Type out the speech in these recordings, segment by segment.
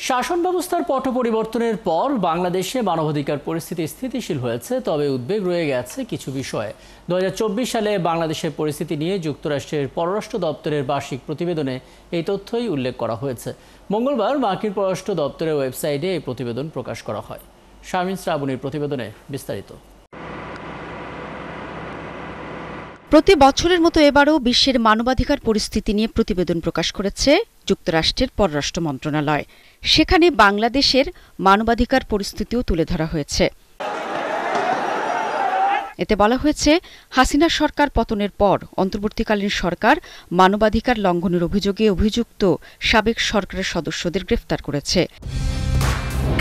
শাসন ব্যবস্থার পট পরিবর্তনের পর বাংলাদেশে মানবাধিকার পরিস্থিতি স্থিতিশীল হয়েছে, তবে উদ্বেগ রয়ে গেছে কিছু বিষয়ে। 2024 সালে বাংলাদেশের পরিস্থিতি নিয়ে যুক্তরাষ্ট্রের পররাষ্ট্র দপ্তরের বার্ষিক প্রতিবেদনে এই তথ্যই উল্লেখ করা হয়েছে। মঙ্গলবার মার্কিন পররাষ্ট্র দপ্তরের ওয়েবসাইটে এই প্রতিবেদন প্রকাশ করা হয়। শারমিন শ্রাবণীর প্রতিবেদনে বিস্তারিত। প্রতি বছরের মতো এবারও বিশ্বের মানবাধিকার পরিস্থিতি নিয়ে প্রতিবেদন প্রকাশ করেছে যুক্তরাষ্ট্রের পররাষ্ট্র মন্ত্রণালয়। সেখানে বাংলাদেশের মানবাধিকার পরিস্থিতিও তুলে ধরা হয়েছে। এতে বলা হয়েছে, হাসিনা সরকার পতনের পর অন্তর্বর্তীকালীন সরকার মানবাধিকার লঙ্ঘনের অভিযোগে অভিযুক্ত সাবেক সরকারের সদস্যদের গ্রেফতার করেছে।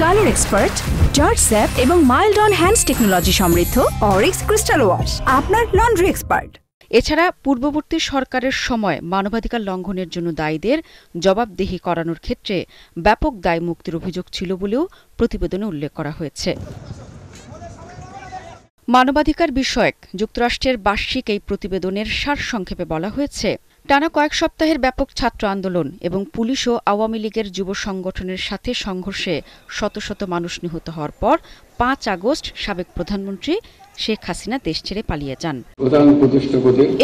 কালার এক্সপার্ট, জর্জ স্যাপ এবং মাইল্ড অন হ্যান্ডস টেকনোলজি সমৃদ্ধ অরিক্স ক্রিস্টাল ওয়াশ আপনার লন্ড্রি এক্সপার্ট। এছাড়া পূর্ববর্তী সরকারের সময় মানবাধিকার লঙ্ঘনের জন্য দায়ীদের জবাবদিহি করানোর ক্ষেত্রে ব্যাপক দায় মুক্তির অভিযোগ ছিল বলেও প্রতিবেদনে উল্লেখ করা হয়েছে। মানবাধিকার বিষয়ক যুক্তরাষ্ট্রের বার্ষিক এই প্রতিবেদনের সারসংক্ষেপে বলা হয়েছে, টানা কয়েক সপ্তাহের ব্যাপক ছাত্র আন্দোলন এবং পুলিশ ও আওয়ামী লীগের যুব সংগঠনের সাথে সংঘর্ষে শত শত মানুষ নিহত হওয়ার পর 5 আগস্ট সাবেক প্রধানমন্ত্রী শেখ হাসিনা দেশ ছেড়ে পালিয়ে যান।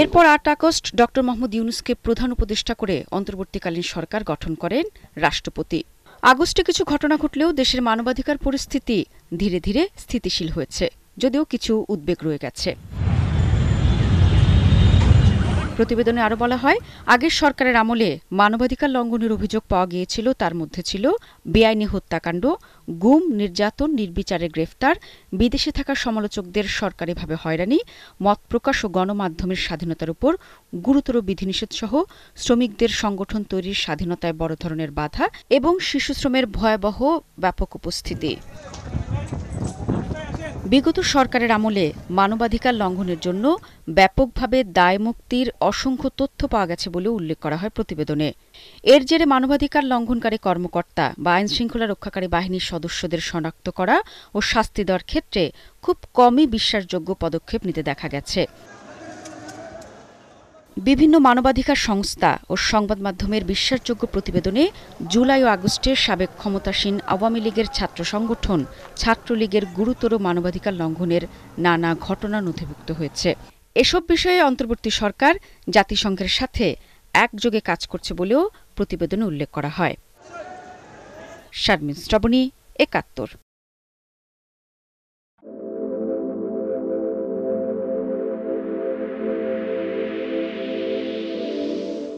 এরপর 8 আগস্ট ড. মোহাম্মদ ইউনূসকে প্রধান উপদেষ্টা করে অন্তর্বর্তীকালীন সরকার গঠন করেন রাষ্ট্রপতি। আগস্টে কিছু ঘটনা ঘটলেও দেশের মানবাধিকার পরিস্থিতি ধীরে ধীরে স্থিতিশীল হয়েছে, যদিও কিছু উদ্বেগ রয়ে গেছে। প্রতিবেদনে আরও বলা হয়, আগের সরকারের আমলে মানবাধিকার লঙ্ঘনের অভিযোগ পাওয়া গিয়েছিল। তার মধ্যে ছিল বেআইনি হত্যাকাণ্ড, গুম, নির্যাতন, নির্বিচারে গ্রেফতার, বিদেশে থাকা সমালোচকদের সরকারিভাবে হয়রানি, মত প্রকাশ ও গণমাধ্যমের স্বাধীনতার উপর গুরুতর বিধিনিষেধ সহ শ্রমিকদের সংগঠন তৈরির স্বাধীনতায় বড় ধরনের বাধা এবং শিশুশ্রমের ভয়াবহ ব্যাপক উপস্থিতি। বিগত সরকারের আমলে মানবাধিকার লঙ্ঘনের জন্য ব্যাপকভাবে দায় মুক্তির অসংখ্য তথ্য পাওয়া গেছে বলে উল্লেখ করা হয় প্রতিবেদনে। এর জেরে মানবাধিকার লঙ্ঘনকারী কর্মকর্তা বা আইনশৃঙ্খলা রক্ষাকারী বাহিনীর সদস্যদের শনাক্ত করা ও শাস্তি দেওয়ার ক্ষেত্রে খুব কমই বিশ্বাসযোগ্য পদক্ষেপ নিতে দেখা গেছে। বিভিন্ন মানবাধিকার সংস্থা ও সংবাদ মাধ্যমের বিশ্বাসযোগ্য প্রতিবেদনে জুলাই ও আগস্টে সাবেক ক্ষমতাসীন আওয়ামী লীগের ছাত্র সংগঠন ছাত্রলীগের গুরুতর মানবাধিকার লঙ্ঘনের নানা ঘটনা নথিভুক্ত হয়েছে। এসব বিষয়ে অন্তর্বর্তী সরকার জাতিসংঘের সাথে একযোগে কাজ করছে বলেও প্রতিবেদনে উল্লেখ করা হয়। শারমিন শ্রাবণী, ৭১।